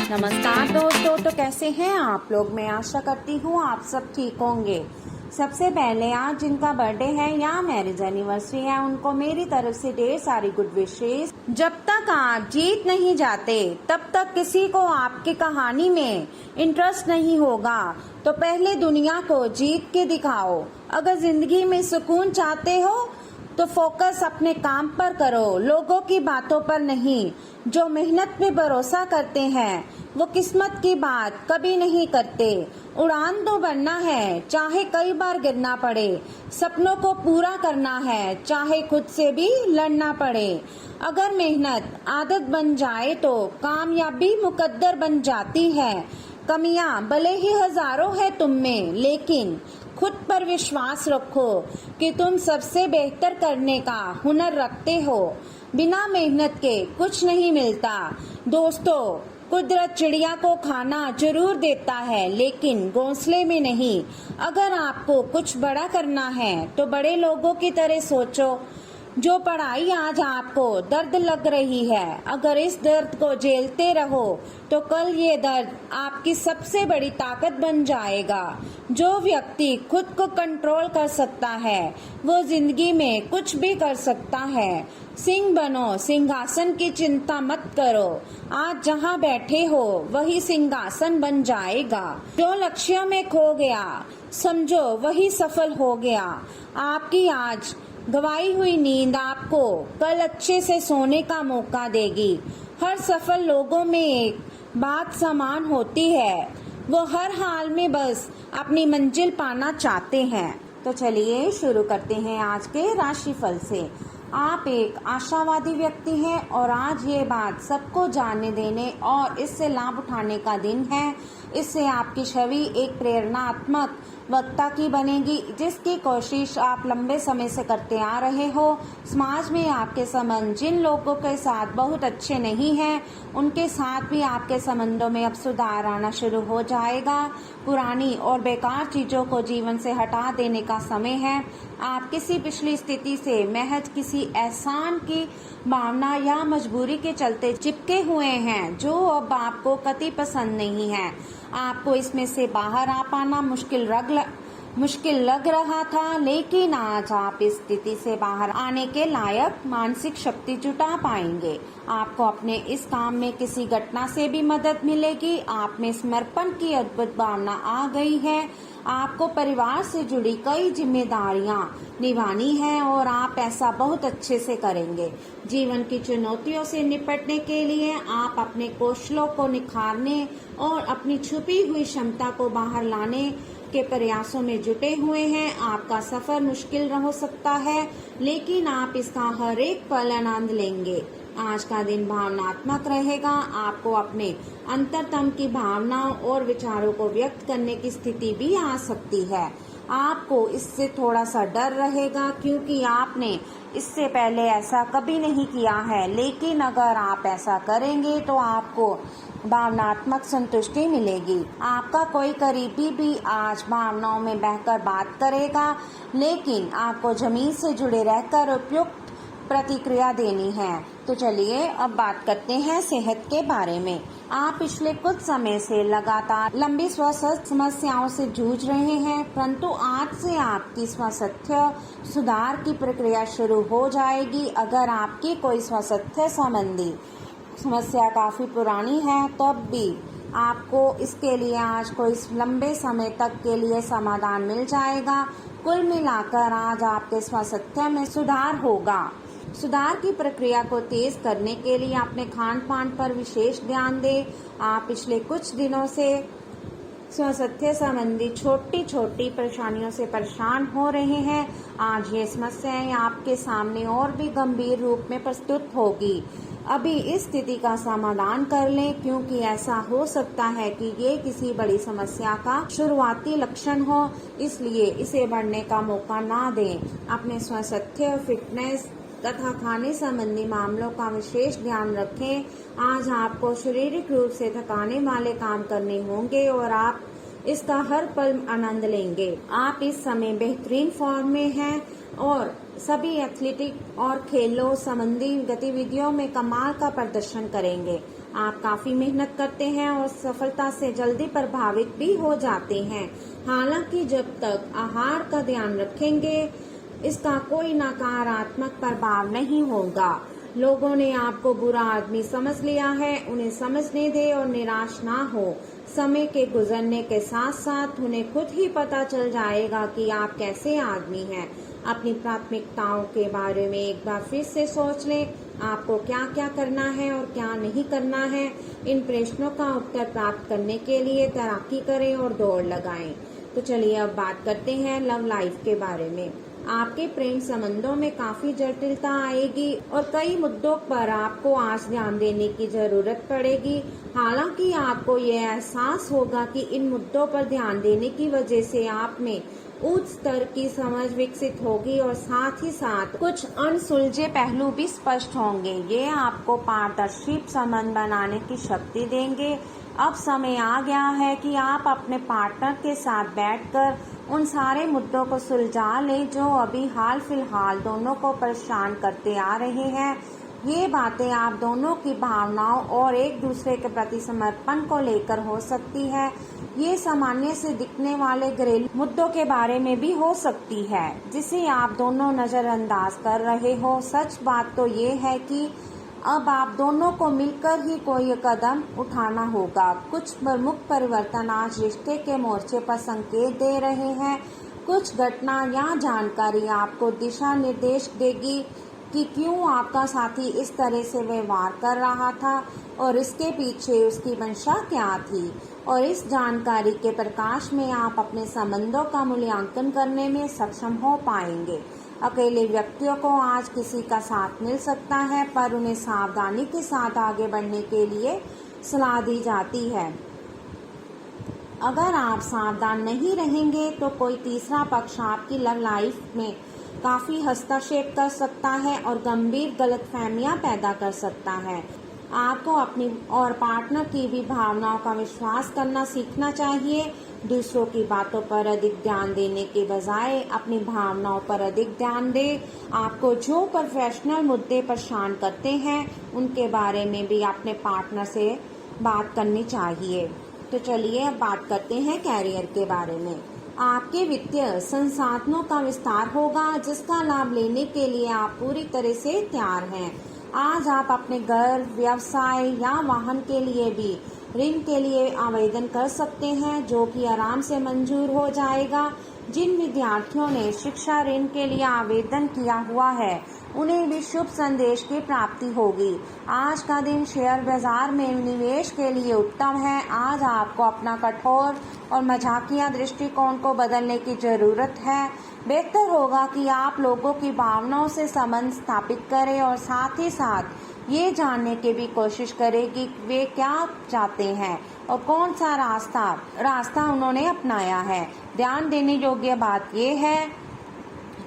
नमस्कार दोस्तों, तो कैसे हैं आप लोग। मैं आशा करती हूँ आप सब ठीक होंगे। सबसे पहले आज जिनका बर्थडे है या मैरिज एनिवर्सरी है, उनको मेरी तरफ से ढेर सारी गुड विशेस। जब तक आप जीत नहीं जाते तब तक किसी को आपकी कहानी में इंटरेस्ट नहीं होगा, तो पहले दुनिया को जीत के दिखाओ। अगर जिंदगी में सुकून चाहते हो तो फोकस अपने काम पर करो, लोगों की बातों पर नहीं। जो मेहनत पे भरोसा करते हैं वो किस्मत की बात कभी नहीं करते। उड़ान तो बनना है, चाहे कई बार गिरना पड़े। सपनों को पूरा करना है, चाहे खुद से भी लड़ना पड़े। अगर मेहनत आदत बन जाए तो कामयाबी मुकद्दर बन जाती है। कमियां भले ही हजारों है तुम में, लेकिन खुद पर विश्वास रखो कि तुम सबसे बेहतर करने का हुनर रखते हो। बिना मेहनत के कुछ नहीं मिलता। दोस्तों, कुदरत चिड़िया को खाना जरूर देता है, लेकिन घोंसले में नहीं। अगर आपको कुछ बड़ा करना है तो बड़े लोगों की तरह सोचो। जो पढ़ाई आज आपको दर्द लग रही है, अगर इस दर्द को झेलते रहो तो कल ये दर्द आपकी सबसे बड़ी ताकत बन जाएगा। जो व्यक्ति खुद को कंट्रोल कर सकता है वो जिंदगी में कुछ भी कर सकता है। सिंह बनो, सिंहासन की चिंता मत करो। आज जहाँ बैठे हो वही सिंहासन बन जाएगा। जो लक्ष्य में खो गया समझो वही सफल हो गया। आपकी आज गवाई हुई नींद आपको कल अच्छे से सोने का मौका देगी। हर सफल लोगों में एक बात समान होती है, वो हर हाल में बस अपनी मंजिल पाना चाहते हैं। तो चलिए शुरू करते हैं आज के राशिफल से। आप एक आशावादी व्यक्ति हैं और आज ये बात सबको जानने देने और इससे लाभ उठाने का दिन है। इससे आपकी छवि एक प्रेरणात्मक वक्ता की बनेगी, जिसकी कोशिश आप लंबे समय से करते आ रहे हो। समाज में आपके संबंध जिन लोगों के साथ बहुत अच्छे नहीं हैं, उनके साथ भी आपके संबंधों में अब सुधार आना शुरू हो जाएगा। पुरानी और बेकार चीजों को जीवन से हटा देने का समय है। आप किसी पिछली स्थिति से महज किसी एहसान की भावना या मजबूरी के चलते चिपके हुए हैं, जो अब आपको कतई पसंद नहीं है। आपको इसमें से बाहर आ पाना मुश्किल लग रहा था, लेकिन आज आप इस स्थिति से बाहर आने के लायक मानसिक शक्ति जुटा पाएंगे। आपको अपने इस काम में किसी घटना से भी मदद मिलेगी। आप में समर्पण की अद्भुत भावना आ गई है। आपको परिवार से जुड़ी कई जिम्मेदारियां निभानी है और आप ऐसा बहुत अच्छे से करेंगे। जीवन की चुनौतियों से निपटने के लिए आप अपने कौशलों को निखारने और अपनी छुपी हुई क्षमता को बाहर लाने के प्रयासों में जुटे हुए हैं। आपका सफर मुश्किल हो सकता है, लेकिन आप इसका हर एक पल आनंद लेंगे। आज का दिन भावनात्मक रहेगा। आपको अपने अंतरतम की भावनाओं और विचारों को व्यक्त करने की स्थिति भी आ सकती है। आपको इससे थोड़ा सा डर रहेगा, क्योंकि आपने इससे पहले ऐसा कभी नहीं किया है, लेकिन अगर आप ऐसा करेंगे तो आपको भावनात्मक संतुष्टि मिलेगी। आपका कोई करीबी भी आज भावनाओं में बहकर बात करेगा, लेकिन आपको जमीन से जुड़े रहकर उपयुक्त प्रतिक्रिया देनी है। तो चलिए अब बात करते हैं सेहत के बारे में। आप पिछले कुछ समय से लगातार लंबी स्वास्थ्य समस्याओं से जूझ रहे हैं, परंतु आज से आपकी स्वास्थ्य सुधार की प्रक्रिया शुरू हो जाएगी। अगर आपकी कोई स्वास्थ्य संबंधी समस्या काफी पुरानी है, तब भी आपको इसके लिए आज कोई लंबे समय तक के लिए समाधान मिल जाएगा। कुल मिलाकर आज आपके स्वास्थ्य में सुधार होगा। सुधार की प्रक्रिया को तेज करने के लिए अपने खान पान पर विशेष ध्यान दें। आप पिछले कुछ दिनों से स्वास्थ्य संबंधी छोटी छोटी परेशानियों से परेशान हो रहे हैं। आज ये समस्याएं आपके सामने और भी गंभीर रूप में प्रस्तुत होगी। अभी इस स्थिति का समाधान कर लें, क्योंकि ऐसा हो सकता है कि ये किसी बड़ी समस्या का शुरुआती लक्षण हो, इसलिए इसे बढ़ने का मौका ना दें। अपने स्वास्थ्य, फिटनेस तथा खाने संबंधी मामलों का विशेष ध्यान रखें। आज आपको शारीरिक रूप से थकाने वाले काम करने होंगे और आप इसका हर पल आनंद लेंगे। आप इस समय बेहतरीन फॉर्म में हैं और सभी एथलेटिक और खेलों संबंधी गतिविधियों में कमाल का प्रदर्शन करेंगे। आप काफी मेहनत करते हैं और सफलता से जल्दी प्रभावित भी हो जाते हैं। हालांकि जब तक आहार का ध्यान रखेंगे, इसका कोई नकारात्मक प्रभाव नहीं होगा। लोगों ने आपको बुरा आदमी समझ लिया है, उन्हें समझने दे और निराश ना हो। समय के गुजरने के साथ साथ उन्हें खुद ही पता चल जाएगा कि आप कैसे आदमी हैं। अपनी प्राथमिकताओं के बारे में एक बार फिर से सोच लें। आपको क्या क्या करना है और क्या नहीं करना है। इन प्रश्नों का उत्तर प्राप्त करने के लिए तैराकी करें और दौड़ लगाएं। तो चलिए अब बात करते हैं लव लाइफ के बारे में। आपके प्रेम संबंधों में काफी जटिलता आएगी और कई मुद्दों पर आपको आज ध्यान देने की जरूरत पड़ेगी। हालांकि आपको ये एहसास होगा कि इन मुद्दों पर ध्यान देने की वजह से आप में उच्च स्तर की समझ विकसित होगी और साथ ही साथ कुछ अनसुलझे पहलू भी स्पष्ट होंगे। ये आपको पारदर्शी संबंध बनाने की शक्ति देंगे। अब समय आ गया है कि आप अपने पार्टनर के साथ बैठकर उन सारे मुद्दों को सुलझा लें जो अभी हाल फिलहाल दोनों को परेशान करते आ रहे हैं। ये बातें आप दोनों की भावनाओं और एक दूसरे के प्रति समर्पण को लेकर हो सकती है। ये सामान्य से दिखने वाले घरेलू मुद्दों के बारे में भी हो सकती है जिसे आप दोनों नजरअंदाज कर रहे हो। सच बात तो ये है कि अब आप दोनों को मिलकर ही कोई कदम उठाना होगा। कुछ प्रमुख परिवर्तन आज रिश्ते के मोर्चे पर संकेत दे रहे हैं। कुछ घटना या जानकारी आपको दिशा निर्देश देगी कि क्यों आपका साथी इस तरह से व्यवहार कर रहा था और इसके पीछे उसकी मंशा क्या थी। और इस जानकारी के प्रकाश में आप अपने संबंधों का मूल्यांकन करने में सक्षम हो पाएंगे। अकेले व्यक्तियों को आज किसी का साथ मिल सकता है, पर उन्हें सावधानी के साथ आगे बढ़ने के लिए सलाह दी जाती है। अगर आप सावधान नहीं रहेंगे तो कोई तीसरा पक्ष आपकी लव लाइफ में काफी हस्तक्षेप कर सकता है और गंभीर गलतफहमियां पैदा कर सकता है। आपको अपनी और पार्टनर की भी भावनाओं का विश्वास करना सीखना चाहिए। दूसरों की बातों पर अधिक ध्यान देने के बजाय अपनी भावनाओं पर अधिक ध्यान दें। आपको जो प्रोफेशनल मुद्दे परेशान करते हैं उनके बारे में भी अपने पार्टनर से बात करनी चाहिए। तो चलिए अब बात करते हैं कैरियर के बारे में। आपके वित्तीय संसाधनों का विस्तार होगा जिसका लाभ लेने के लिए आप पूरी तरह से तैयार हैं। आज आप अपने घर, व्यवसाय या वाहन के लिए भी ऋण के लिए आवेदन कर सकते हैं जो कि आराम से मंजूर हो जाएगा। जिन विद्यार्थियों ने शिक्षा ऋण के लिए आवेदन किया हुआ है उन्हें भी शुभ संदेश की प्राप्ति होगी। आज का दिन शेयर बाजार में निवेश के लिए उत्तम है। आज आपको अपना कठोर और मजाकिया दृष्टिकोण को बदलने की जरूरत है। बेहतर होगा कि आप लोगों की भावनाओं से संबंध स्थापित करें और साथ ही साथ ये जानने की भी कोशिश करें कि वे क्या चाहते हैं और कौन सा रास्ता उन्होंने अपनाया है। ध्यान देने योग्य बात यह है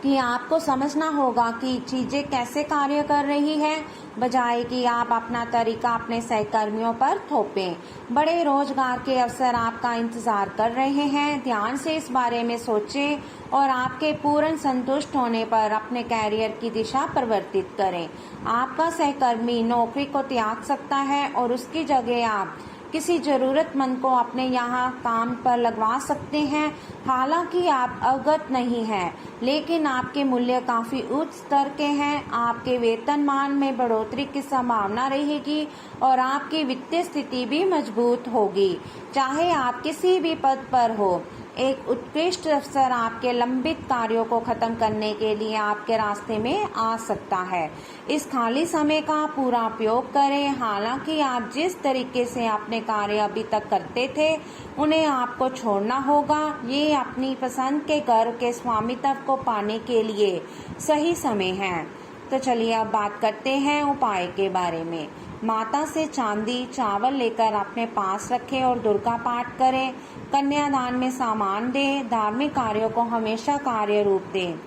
कि आपको समझना होगा कि चीजें कैसे कार्य कर रही हैं, बजाय कि आप अपना तरीका अपने सहकर्मियों पर थोपें। बड़े रोजगार के अवसर आपका इंतजार कर रहे हैं। ध्यान से इस बारे में सोचें और आपके पूर्ण संतुष्ट होने पर अपने कैरियर की दिशा परिवर्तित करें। आपका सहकर्मी नौकरी को त्याग सकता है और उसकी जगह आप किसी जरूरतमंद को अपने यहाँ काम पर लगवा सकते हैं। हालांकि आप अवगत नहीं हैं, लेकिन आपके मूल्य काफी उच्च स्तर के हैं। आपके वेतनमान में बढ़ोतरी की संभावना रहेगी और आपकी वित्तीय स्थिति भी मजबूत होगी। चाहे आप किसी भी पद पर हो, एक उत्कृष्ट अवसर आपके लंबित कार्यों को खत्म करने के लिए आपके रास्ते में आ सकता है। इस खाली समय का पूरा उपयोग करें। हालांकि आप जिस तरीके से अपने कार्य अभी तक करते थे उन्हें आपको छोड़ना होगा। ये अपनी पसंद के घर के स्वामित्व को पाने के लिए सही समय है। तो चलिए अब बात करते हैं उपाय के बारे में। माता से चांदी चावल लेकर अपने पास रखें और दुर्गा पाठ करें। कन्यादान में सामान दें। धार्मिक कार्यों को हमेशा कार्य रूप दें।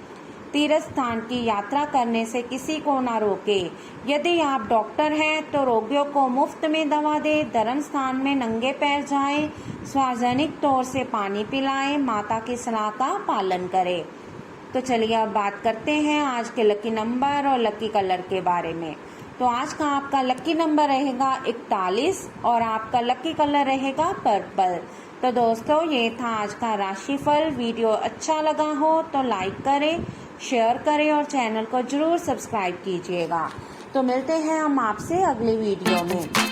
तीर्थ स्थान की यात्रा करने से किसी को ना रोके। यदि आप डॉक्टर हैं तो रोगियों को मुफ्त में दवा दें, धर्म स्थान में नंगे पैर जाएं, सार्वजनिक तौर से पानी पिलाएं, माता की सलाह का पालन करें। तो चलिए अब बात करते हैं आज के लकी नंबर और लकी कलर के बारे में। तो आज का आपका लकी नंबर रहेगा 41 और आपका लकी कलर रहेगा पर्पल। तो दोस्तों ये था आज का राशिफल। वीडियो अच्छा लगा हो तो लाइक करें, शेयर करें और चैनल को जरूर सब्सक्राइब कीजिएगा। तो मिलते हैं हम आपसे अगली वीडियो में।